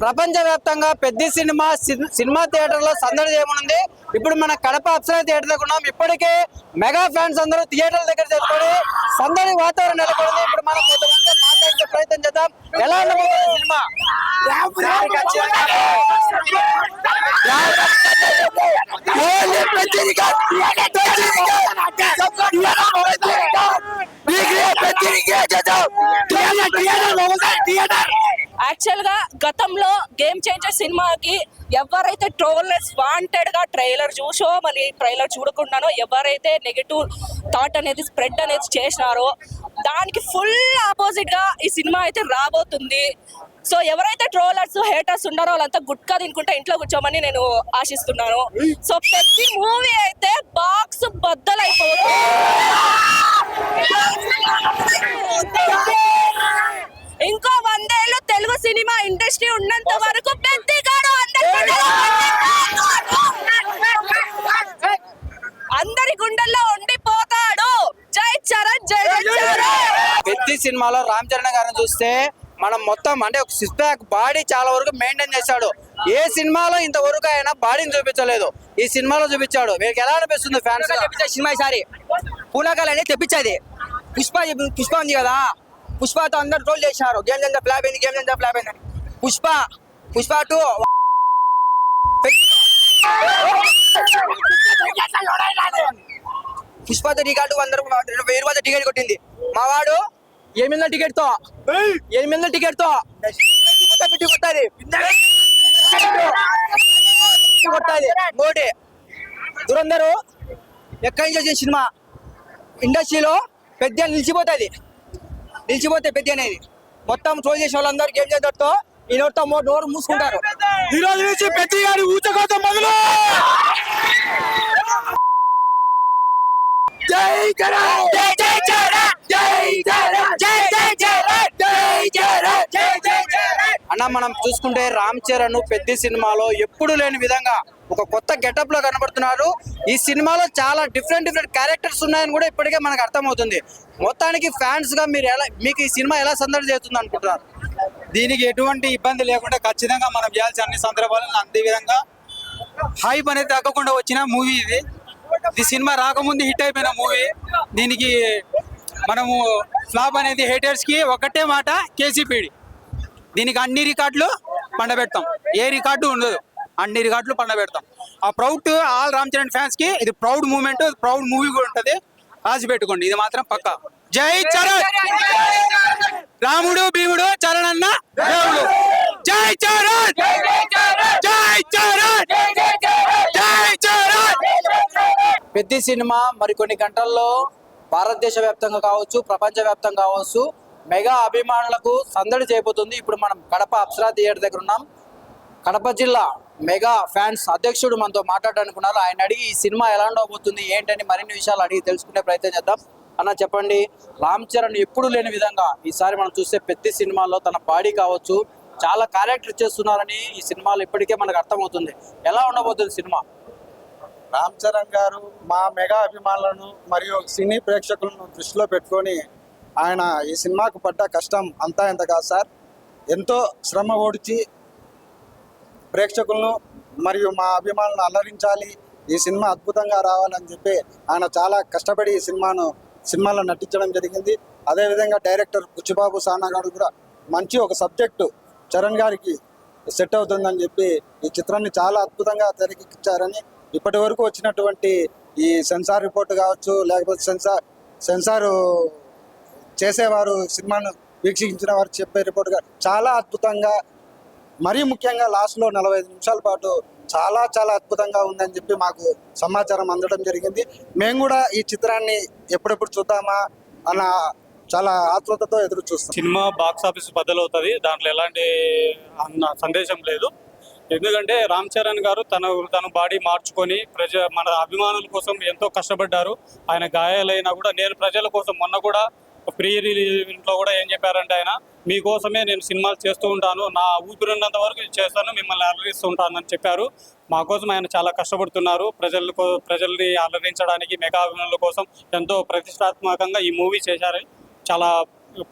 ప్రపంచవ్యాప్తంగా పెద్ద సినిమా థియేటర్లో సందడి చేయనుంది. ఇప్పుడు మన కడప అప్సరా థియేటర్ దగ్గర ఉన్నాం. ఇప్పటికే మెగా ఫ్యాన్స్ అందరూ థియేటర్ల దగ్గర చేసుకొని సందడి వాతావరణం నెలకొంది. ఇప్పుడు మనం కొంతమంది మాట్లాడే ప్రయత్నం చేద్దాం. ఎలా ఉండబోతుంది సినిమా? యాక్చువల్ గా గతంలో గేమ్ చేంజర్ సినిమాకి ఎవరైతే ట్రోలర్స్ వాంటెడ్ గా ట్రైలర్ చూసో మళ్ళీ ట్రైలర్ చూడకుండానో ఎవరైతే నెగటివ్ థాట్ అనేది స్ప్రెడ్ అనేది చేసినారో దానికి ఫుల్ ఆపోజిట్ గా ఈ సినిమా అయితే రాబోతుంది. సో ఎవరైతే ట్రోలర్స్ హేటర్స్ ఉన్నారో వాళ్ళంతా గుట్కా తినుకుంటే ఇంట్లో కూర్చోమని నేను ఆశిస్తున్నాను. సో ప్రతి మూవీ అయితే బాక్స్ బద్దలైపోతుంది. ఇంకో 100 ఏళ్ళు తెలుగు సినిమా ఇండస్ట్రీ ఉన్నంత వరకు అందరి గుండెల్లో ఉండిపోతాడు. జై చరణ్, జై చరణ్. పెద్ద సినిమాలో రామ్ చరణ్ గారిని చూస్తే మనం మొత్తం అంటే ఒక సిక్స్ ప్యాక్ బాడీ చాలా వరకు మెయింటైన్ చేశాడు. ఏ సినిమాలో ఇంతవరకు ఆయన బాడీని చూపించలేదు, ఈ సినిమాలో చూపించాడు. మీకు ఎలా అనిపిస్తుంది ఫ్యాన్స్? సినిమా ఈసారి పూనకాలు అనేది తెప్పించేది. పుష్ప ఉంది కదా, పుష్పతో అందరు ట్రోల్ చేశారు. గేమ్ చేంజర్ ఫ్లాప్ అయింది, గేమ్ చేంజర్ ఫ్లాప్ అయిందని. పుష్ప 2 పుష్పతో రికార్డు 100,000 రూపాయలు టికెట్ కొట్టింది. మా వాడు 800 టికెట్ తో కొట్టాలి. ఇంకోటి దురందరు ఎక్కడి నుంచి వచ్చిన సినిమా ఇండస్ట్రీలో పెద్ద నిలిచిపోతే పెద్ద అనేది మొత్తం ట్రోల్ చేసే వాళ్ళందరూ గేమ్ చేద్దతో ఈ నోటితో నోరు మూసుకుంటారు. ఈ రోజు నుంచి పెద్ద గారి ఊచకోత మొదలు. జై చరణ్, జై జై చరణ్, జై చరణ్, జై జై చరణ్, జై చరణ్, జై జై చరణ్. అన్న మనం చూసుకుంటే రామ్ చరణ్ పెద్ద సినిమాలో ఎప్పుడు లేని విధంగా ఒక కొత్త గెటప్ లో కనబడుతున్నారు. ఈ సినిమాలో చాలా డిఫరెంట్ క్యారెక్టర్స్ ఉన్నాయని కూడా ఇప్పటికే మనకు అర్థమవుతుంది. మొత్తానికి ఫ్యాన్స్ గా మీకు ఈ సినిమా ఎలా సందడి చేస్తుంది అనుకుంటున్నారు? దీనికి ఎటువంటి ఇబ్బంది లేకుండా ఖచ్చితంగా మనం చేయాల్సిన అన్ని సందర్భాలను అదే విధంగా హైప్ అనేది తగ్గకుండా వచ్చిన మూవీ ఇది. ఈ సినిమా రాకముందు హిట్ అయిపోయిన మూవీ. దీనికి మనము ఫ్లాప్ అనేది హేటర్స్ కి ఒకటే మాట, కేసీపీడి. దీనికి అన్ని రికార్డులు పండబెడతాం, ఏ రికార్డు ఉండదు, అన్ని రికార్డులు పండబెడతాం. ఆ proud all Ram Charan fans కి ఇది ప్రౌడ్ మూమెంట్, ప్రౌడ్ మూవీ కూడా ఉంటది. రాసి పెట్టుకోండి, ఇది మాత్రం పక్కా. జై చరణ్, రాముడు భీముడు చరణ్ అన్న దేవుడు. జై చరణ్, జై చరణ్, జై చరణ్. పెద్ద సినిమా మరికొన్ని గంటల్లో భారతదేశ వ్యాప్తంగా కావచ్చు, ప్రపంచ వ్యాప్తంగా కావచ్చు, మెగా అభిమానులకు సందడి చేయబోతుంది. ఇప్పుడు మనం కడప అప్సరా థియేటర్ దగ్గర ఉన్నాం. కడప జిల్లా మెగా ఫ్యాన్స్ అధ్యక్షుడు మనతో మాట్లాడడానికి ఉన్నారు. ఆయన అడిగి ఈ సినిమా ఎలా ఉండబోతుంది ఏంటని మరిన్ని విషయాలు అడిగి తెలుసుకునే ప్రయత్నం చేద్దాం. అన్న చెప్పండి, రామ్ చరణ్ ఎప్పుడు లేని విధంగా ఈసారి మనం చూస్తే పెద్ద సినిమాలో తన బాడీ కావచ్చు చాలా క్యారెక్టర్ చేస్తున్నారని ఈ సినిమాలో ఇప్పటికే మనకు అర్థమవుతుంది. ఎలా ఉండబోతుంది సినిమా? రామ్ చరణ్ గారు మా మెగా అభిమానులను మరియు సినీ ప్రేక్షకులను దృష్టిలో పెట్టుకొని ఆయన ఈ సినిమాకు పడ్డ కష్టం అంతా ఎంత కాదు సార్. ఎంతో శ్రమ ఓడిచి ప్రేక్షకులను మరియు మా అభిమానులను అలరించాలి, ఈ సినిమా అద్భుతంగా రావాలని చెప్పి ఆయన చాలా కష్టపడి ఈ సినిమాలో నటించడం జరిగింది. అదేవిధంగా డైరెక్టర్ బుచ్చిబాబు సానా గారు కూడా మంచి ఒక సబ్జెక్టు చరణ్ గారికి సెట్ అవుతుందని చెప్పి ఈ చిత్రాన్ని చాలా అద్భుతంగా తెరకెక్కించారని ఇప్పటి వరకు వచ్చినటువంటి ఈ సెన్సార్ రిపోర్ట్ కావచ్చు, లేకపోతే సెన్సార్ చేసేవారు సినిమాను వీక్షించిన వారు చెప్పే రిపోర్ట్ చాలా అద్భుతంగా, మరీ ముఖ్యంగా లాస్ట్లో 45 నిమిషాల పాటు చాలా చాలా అద్భుతంగా ఉందని చెప్పి మాకు సమాచారం అందడం జరిగింది. మేము కూడా ఈ చిత్రాన్ని ఎప్పుడెప్పుడు చూద్దామా అన్న చాలా ఆతృతతో ఎదురు చూస్తాం. సినిమా బాక్స్ ఆఫీస్ బద్దలవుతుంది, దాంట్లో ఎలాంటి సందేశం లేదు. ఎందుకంటే రామ్ చరణ్ గారు తన బాడీ మార్చుకొని మన అభిమానుల కోసం ఎంతో కష్టపడ్డారు. ఆయన గాయాలైనా కూడా నేను ప్రజల కోసం మొన్న కూడా ప్రీ రిలీజ్లో కూడా ఏం చెప్పారంటే ఆయన మీకోసమే నేను సినిమాలు చేస్తూ ఉంటాను, నా ఊపిరినంత వరకు చేస్తాను, మిమ్మల్ని అలరిస్తూ ఉంటాను అని చెప్పారు. మా కోసం ఆయన చాలా కష్టపడుతున్నారు. ప్రజల్ని అలరించడానికి మెగా అభిమానుల కోసం ఎంతో ప్రతిష్టాత్మకంగా ఈ మూవీ చేశారు. చాలా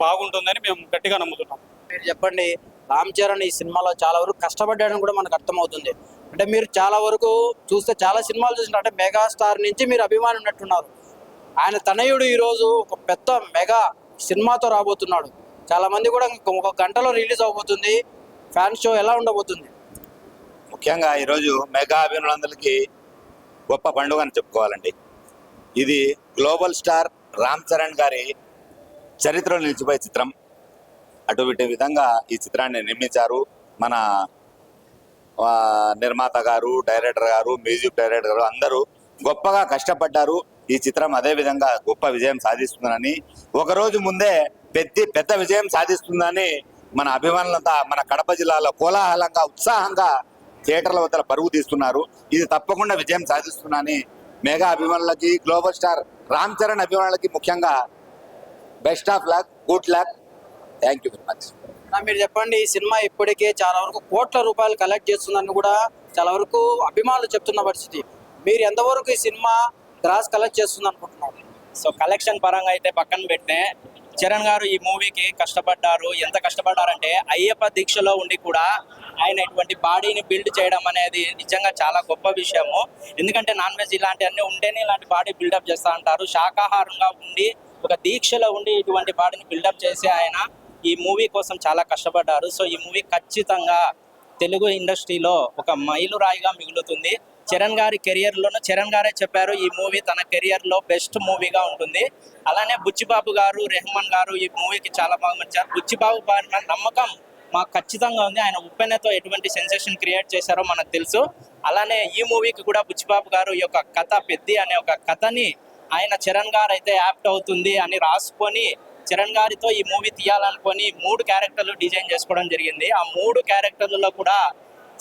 బాగుంటుందని మేము గట్టిగా నమ్ముతున్నాం. మీరు చెప్పండి, రామ్ చరణ్ ఈ సినిమాలో చాలా వరకు కష్టపడ్డాడని కూడా మనకు అర్థమవుతుంది. అంటే మీరు చాలా వరకు చూస్తే చాలా సినిమాలు చూసినారు, అంటే మెగాస్టార్ నుంచి మీరు అభిమాని ఉన్నట్టున్నారు. ఆయన తనయుడు ఈరోజు ఒక పెద్ద మెగా సినిమాతో రాబోతున్నాడు. చాలా మంది కూడా ఒక గంటలో రిలీజ్ అవబోతుంది. ఫ్యాన్ షో ఎలా ఉండబోతుంది? ముఖ్యంగా ఈరోజు మెగా అభిమానులందరికీ గొప్ప పండుగ అని చెప్పుకోవాలండి. ఇది గ్లోబల్ స్టార్ రామ్ చరణ్ గారి చరిత్రలో నిలిచిపోయే చిత్రం. అటువంటి విధంగా ఈ చిత్రాన్ని నిర్మించారు మన నిర్మాత గారు, డైరెక్టర్ గారు, మ్యూజిక్ డైరెక్టర్ గారు అందరూ గొప్పగా కష్టపడ్డారు. ఈ చిత్రం అదే విధంగా గొప్ప విజయం సాధిస్తుందని, ఒకరోజు ముందే పెద్ద విజయం సాధిస్తుందని మన అభిమానులంతా మన కడప జిల్లాలో కోలాహలంగా ఉత్సాహంగా థియేటర్ల వద్ద పరుగు తీస్తున్నారు. ఇది తప్పకుండా విజయం సాధిస్తుందని మెగా అభిమానులకి, గ్లోబల్ స్టార్ రామ్ చరణ్ అభిమానులకి ముఖ్యంగా best of luck, good luck. Thank you very much. మీరు చెప్పండి, ఈ సినిమా ఇప్పటికే చాలా వరకు కోట్ల రూపాయలు కలెక్ట్ చేస్తుందని కూడా చాలా వరకు అభిమానులు చెప్తున్న పరిస్థితి. మీరు ఎంతవరకు ఈ సినిమా గ్రాస్ కలెక్ట్ చేస్తుంది అనుకుంటున్నారు? సో కలెక్షన్ పరంగా అయితే పక్కన పెట్టే చరణ్ గారు ఈ మూవీకి కష్టపడ్డారు. ఎంత కష్టపడ్డారంటే అయ్యప్ప దీక్షలో ఉండి కూడా ఆయన ఇటువంటి బాడీని బిల్డ్ చేయడం అనేది నిజంగా చాలా గొప్ప విషయము. ఎందుకంటే నాన్ వెజ్ ఇలాంటివన్నీ ఉంటేనే ఇలాంటి బాడీ బిల్డప్ చేస్తూ ఉంటారు. శాకాహారంగా ఉండి ఒక దీక్షలో ఉండి ఇటువంటి బాడీని బిల్డప్ చేసి ఆయన ఈ మూవీ కోసం చాలా కష్టపడ్డారు. సో ఈ మూవీ ఖచ్చితంగా తెలుగు ఇండస్ట్రీలో ఒక మైలురాయిగా మిగులుతుంది. చరణ్ గారి కెరియర్లోనూ చరణ్ గారే చెప్పారు ఈ మూవీ తన కెరియర్లో బెస్ట్ మూవీగా ఉంటుంది. అలానే బుచ్చిబాబు గారు, రెహమాన్ గారు ఈ మూవీకి చాలా బాగా మంచారు. బుచ్చిబాబు గారి నమ్మకం మాకు ఖచ్చితంగా ఉంది. ఆయన ఉప్పెనతో ఎటువంటి సెన్సేషన్ క్రియేట్ చేశారో మనకు తెలుసు. అలానే ఈ మూవీకి కూడా బుచ్చిబాబు గారు ఈ యొక్క కథ పెద్ది అనే ఒక కథని ఆయన చరణ్ గారు అయితే యాప్ట్ అవుతుంది అని రాసుకొని చరణ్ గారితో ఈ మూవీ తీయాలనుకొని 3 క్యారెక్టర్లు డిజైన్ చేసుకోవడం జరిగింది. ఆ 3 క్యారెక్టర్లలో కూడా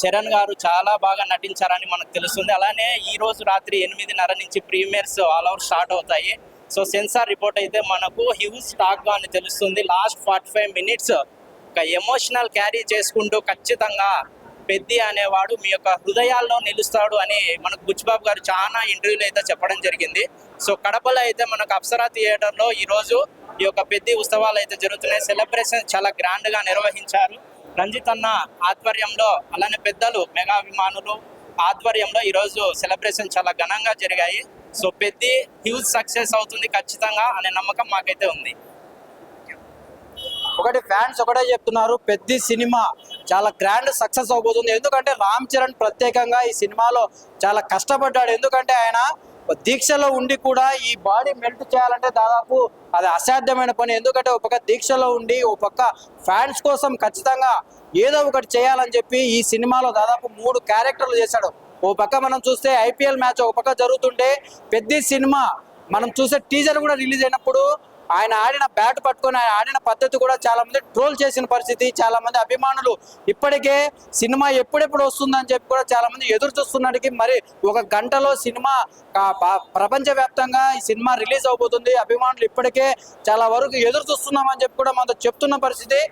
చరణ్ గారు చాలా బాగా నటించారని మనకు తెలుస్తుంది. అలానే ఈ రోజు రాత్రి 8:30 నుంచి ప్రీమియర్స్ ఆల్ ఓవర్ స్టార్ట్ అవుతాయి. సో సెన్సార్ రిపోర్ట్ అయితే మనకు హ్యూజ్ స్టాక్ గా అని తెలుస్తుంది. లాస్ట్ 45 మినిట్స్ ఒక ఎమోషనల్ క్యారీ చేసుకుంటూ ఖచ్చితంగా పెద్ది అనేవాడు మీ యొక్క హృదయాల్లో నిలుస్తాడు అని మనకు బుచ్చిబాబు గారు చాలా ఇంటర్వ్యూలో అయితే చెప్పడం జరిగింది. సో కడపలో అయితే మనకు అప్సరా థియేటర్లో ఈరోజు ఈ యొక్క పెద్ది ఉత్సవాలు అయితే జరుగుతున్నాయి. సెలబ్రేషన్ చాలా గ్రాండ్ గా నిర్వహించారు. రంజిత్ అన్న ఆధ్వర్యంలో, అలానే పెద్దలు మెగా అభిమానులు ఆధ్వర్యంలో ఈరోజు సెలబ్రేషన్ చాలా ఘనంగా జరిగాయి. సో పెద్ది హ్యూజ్ సక్సెస్ అవుతుంది ఖచ్చితంగా అనే నమ్మకం మాకైతే ఉంది. ఒకటి ఫ్యాన్స్ ఒకటే చెప్తున్నారు, పెద్ద సినిమా చాలా గ్రాండ్ సక్సెస్ అవబోతుంది. ఎందుకంటే రామ్ చరణ్ ప్రత్యేకంగా ఈ సినిమాలో చాలా కష్టపడ్డాడు. ఎందుకంటే ఆయన దీక్షలో ఉండి కూడా ఈ బాడీ మెల్ట్ చేయాలంటే దాదాపు అది అసాధ్యమైన పని. ఎందుకంటే ఒక పక్క దీక్షలో ఉండి ఒక పక్క ఫ్యాన్స్ కోసం ఖచ్చితంగా ఏదో ఒకటి చేయాలని చెప్పి ఈ సినిమాలో దాదాపు 3 క్యారెక్టర్లు చేశాడు. ఓ పక్క మనం చూస్తే ఐపీఎల్ మ్యాచ్ ఒక పక్క జరుగుతుంటే పెద్ద సినిమా మనం చూసే టీజర్ కూడా రిలీజ్ అయినప్పుడు ఆయన ఆడిన బ్యాట్ పట్టుకొని ఆయన ఆడిన పద్ధతి కూడా చాలా మంది ట్రోల్ చేసిన పరిస్థితి. చాలా మంది అభిమానులు ఇప్పటికే సినిమా ఎప్పుడెప్పుడు వస్తుందని చెప్పి కూడా చాలా మంది ఎదురు చూస్తున్నటికి మరి 1 గంటలో సినిమా ప్రపంచవ్యాప్తంగా ఈ సినిమా రిలీజ్ అవబోతుంది. అభిమానులు ఇప్పటికే చాలా వరకు ఎదురు చూస్తున్నామని చెప్పి కూడా మనతో చెప్తున్న పరిస్థితి.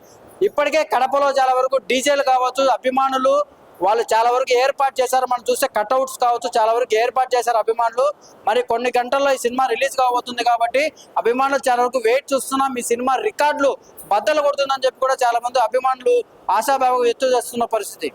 ఇప్పటికే కడపలో చాలా వరకు డీజేలు కావచ్చు, అభిమానులు వాళ్ళు చాలా వరకు ఏర్పాటు చేశారు. మనం చూస్తే కట్అవుట్స్ కావచ్చు, చాలా వరకు ఏర్పాటు చేశారు అభిమానులు. మరి కొన్ని గంటల్లో ఈ సినిమా రిలీజ్ కాబోతుంది కాబట్టి అభిమానులు చాలా వరకు వెయిట్ చూస్తున్నాం. ఈ సినిమా రికార్డులు బద్దలు కొడుతుందని చెప్పి కూడా చాలా మంది అభిమానులు ఆశాభావం వ్యక్తం చేస్తున్న పరిస్థితి.